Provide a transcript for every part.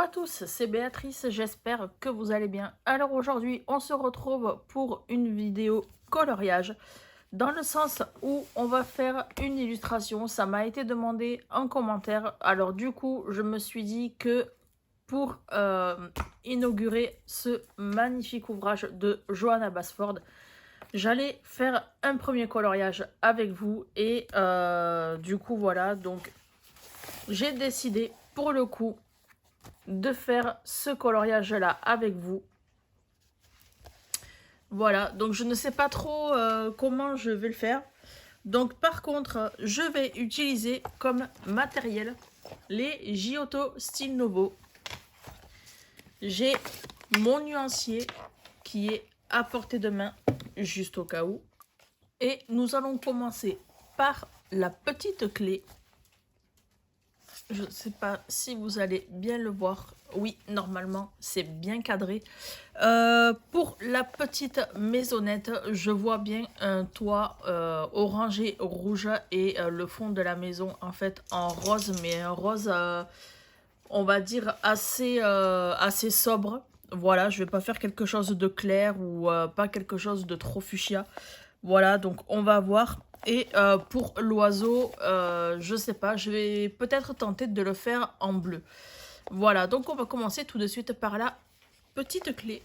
à tous, c'est Béatrice, j'espère que vous allez bien. Alors aujourd'hui, on se retrouve pour une vidéo coloriage, dans le sens où on va faire une illustration. Ça m'a été demandé en commentaire, alors du coup, je me suis dit que pour inaugurer ce magnifique ouvrage de Johanna Basford, j'allais faire un premier coloriage avec vous et du coup voilà, donc j'ai décidé pour le coup de faire ce coloriage là avec vous. Voilà, donc je ne sais pas trop comment je vais le faire. Donc par contre, je vais utiliser comme matériel les Giotto Style Novo. J'ai mon nuancier qui est à portée de main, juste au cas où. Et nous allons commencer par la petite clé. Je ne sais pas si vous allez bien le voir. Oui, normalement, c'est bien cadré. Pour la petite maisonnette, je vois bien un toit orangé rouge et le fond de la maison, en fait, en rose, mais un rose, on va dire, assez sobre. Voilà, je vais pas faire quelque chose de clair ou pas quelque chose de trop fuchsia. Voilà, donc on va voir. Et pour l'oiseau, je sais pas, je vais peut-être tenter de le faire en bleu. Voilà, donc on va commencer tout de suite par la petite clé.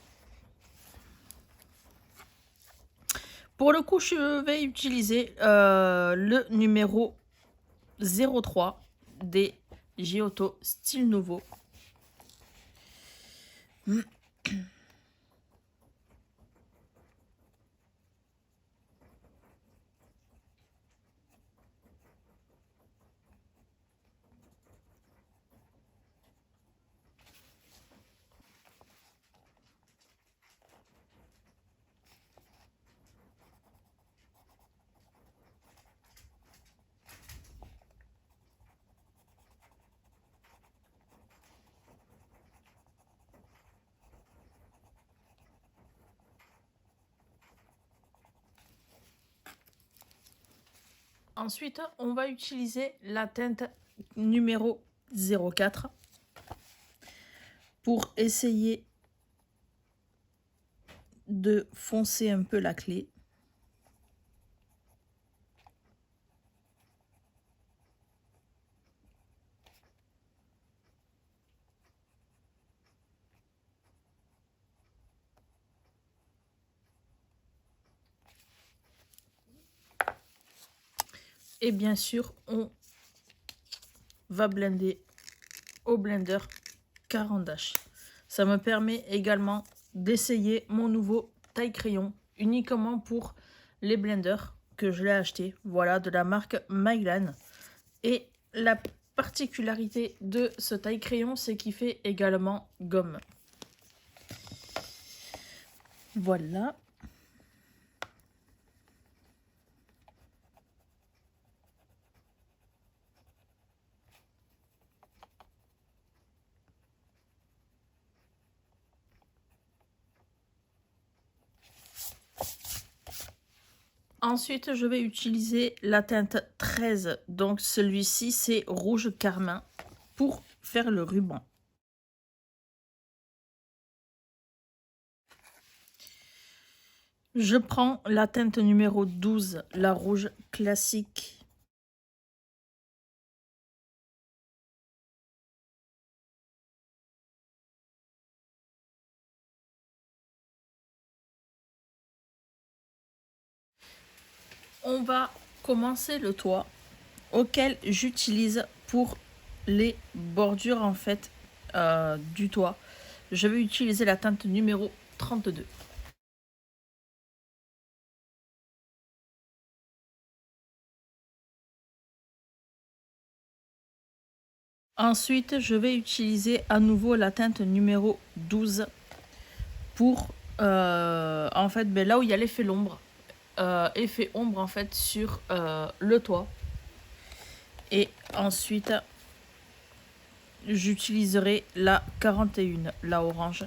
Pour le coup, je vais utiliser le numéro 03 des Giotto Style Nouveau. Ensuite, on va utiliser la teinte numéro 04 pour essayer de foncer un peu la clé. Et bien sûr, on va blender au blender Caran d'Ache. Ça me permet également d'essayer mon nouveau taille-crayon uniquement pour les blenders que je l'ai acheté. Voilà, de la marque Mylan. Et la particularité de ce taille-crayon, c'est qu'il fait également gomme. Voilà. Ensuite, je vais utiliser la teinte 13. Donc, celui-ci, c'est rouge carmin pour faire le ruban. Je prends la teinte numéro 12, la rouge classique. On va commencer le toit auquel j'utilise pour les bordures en fait du toit. Je vais utiliser la teinte numéro 32. Ensuite, je vais utiliser à nouveau la teinte numéro 12 pour en fait là où il y a l'effet l'ombre. Effet ombre en fait sur le toit. Et ensuite, j'utiliserai la 41, la orange.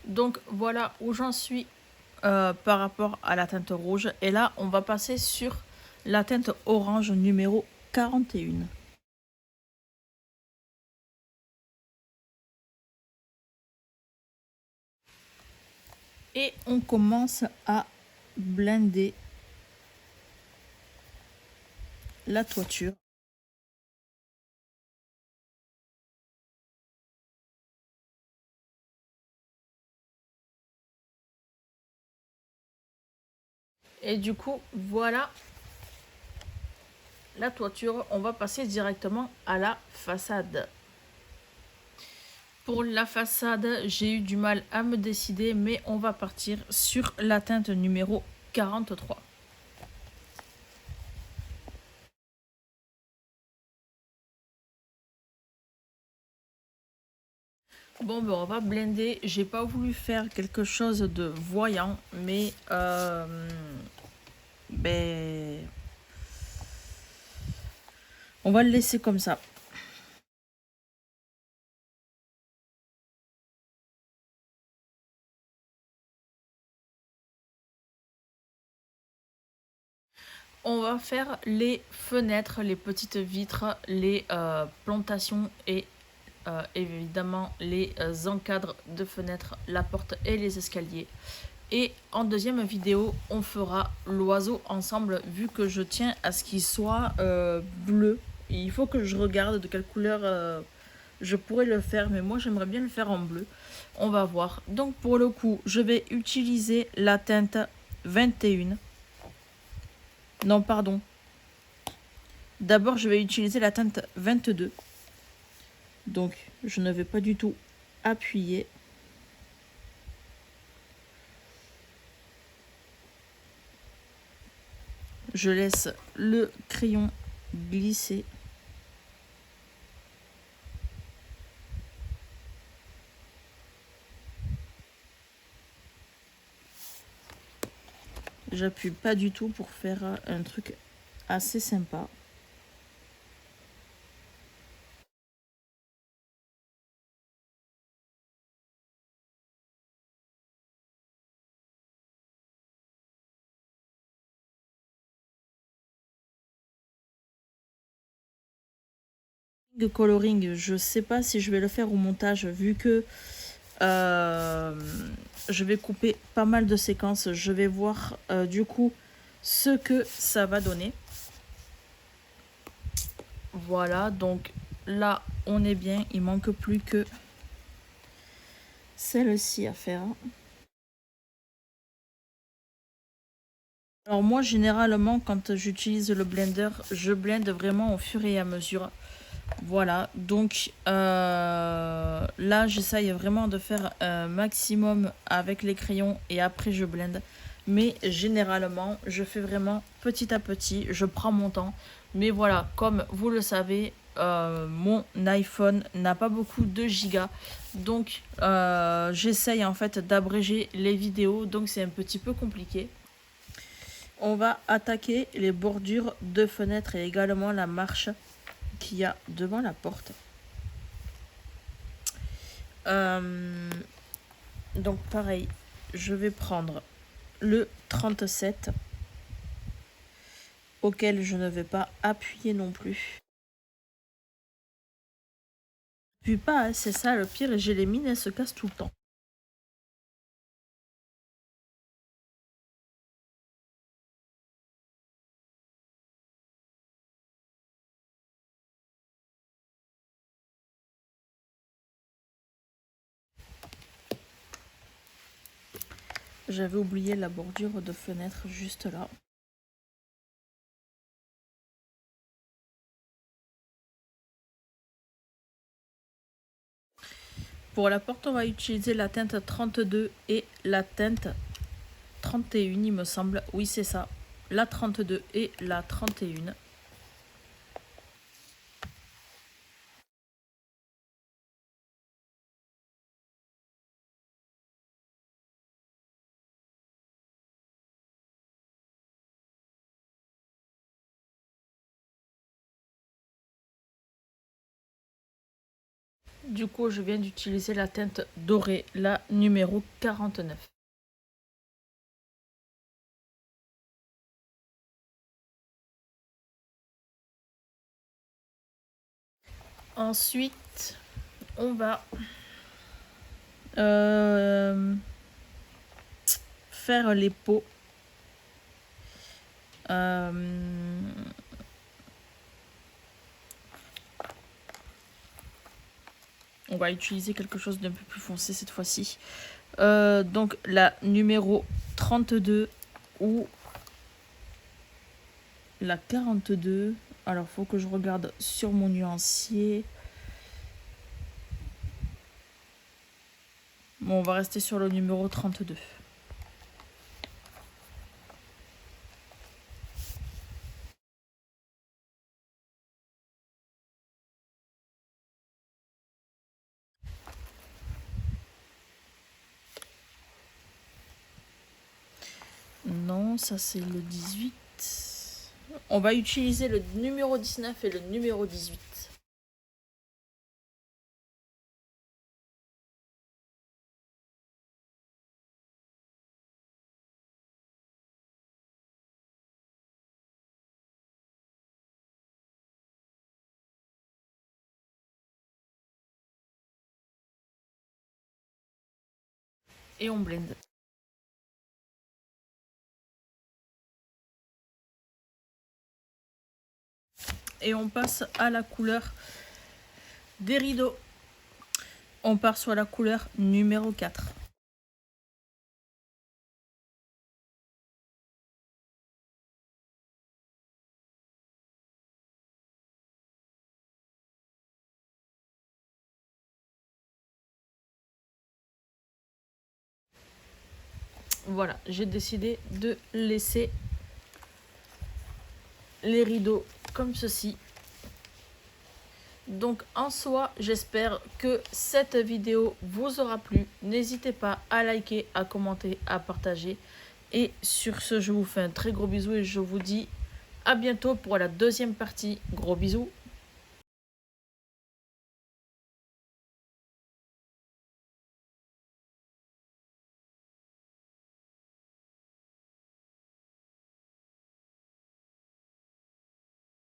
Donc voilà où j'en suis par rapport à la teinte rouge. Et là, on va passer sur la teinte orange numéro 41. Et on commence à blender la toiture. Et du coup, voilà la toiture. On va passer directement à la façade. Pour la façade, j'ai eu du mal à me décider, mais on va partir sur la teinte numéro 43. Bon, ben on va blender. J'ai pas voulu faire quelque chose de voyant, mais ben, on va le laisser comme ça. On va faire les fenêtres, les petites vitres, les plantations et évidemment les encadres de fenêtres, la porte et les escaliers. Et en deuxième vidéo, on fera l'oiseau ensemble, vu que je tiens à ce qu'il soit bleu. Il faut que je regarde de quelle couleur je pourrais le faire, mais moi j'aimerais bien le faire en bleu. On va voir. Donc pour le coup, je vais utiliser la teinte 21. Non, pardon. D'abord, je vais utiliser la teinte 22. Donc, je ne vais pas du tout appuyer. Je laisse le crayon glisser. J'appuie pas du tout pour faire un truc assez sympa. De coloring, je sais pas si je vais le faire au montage, vu que je vais couper pas mal de séquences. Je vais voir du coup ce que ça va donner. Voilà, donc là on est bien, il manque plus que celle-ci à faire. Alors moi généralement quand j'utilise le blender, je blende vraiment au fur et à mesure. Voilà, donc là j'essaye vraiment de faire un maximum avec les crayons et après je blende. Mais généralement je fais vraiment petit à petit, je prends mon temps. Mais voilà, comme vous le savez, mon iPhone n'a pas beaucoup de gigas. Donc j'essaye en fait d'abréger les vidéos, donc c'est un petit peu compliqué. On va attaquer les bordures de fenêtres et également la marche qu'il y a devant la porte. Donc pareil, je vais prendre le 37 auquel je ne vais pas appuyer non plus. Puis pas, c'est ça le pire, et j'ai les mines, elles se cassent tout le temps. J'avais oublié la bordure de fenêtre juste là. Pour la porte, on va utiliser la teinte 32 et la teinte 31, il me semble. Oui, c'est ça. La 32 et la 31. Du coup, je viens d'utiliser la teinte dorée, la numéro 49. Ensuite, on va faire les pots. On va utiliser quelque chose d'un peu plus foncé cette fois-ci. Donc la numéro 32 ou la 42. Alors, faut que je regarde sur mon nuancier. Bon, on va rester sur le numéro 32. Non, ça c'est le 18. On va utiliser le numéro 19 et le numéro 18. Et on blende. Et on passe à la couleur des rideaux. On part sur la couleur numéro 4. Voilà, j'ai décidé de laisser les rideaux comme ceci. Donc en soi, j'espère que cette vidéo vous aura plu. N'hésitez pas à liker, à commenter, à partager. Et sur ce, je vous fais un très gros bisou et je vous dis à bientôt pour la deuxième partie. Gros bisous.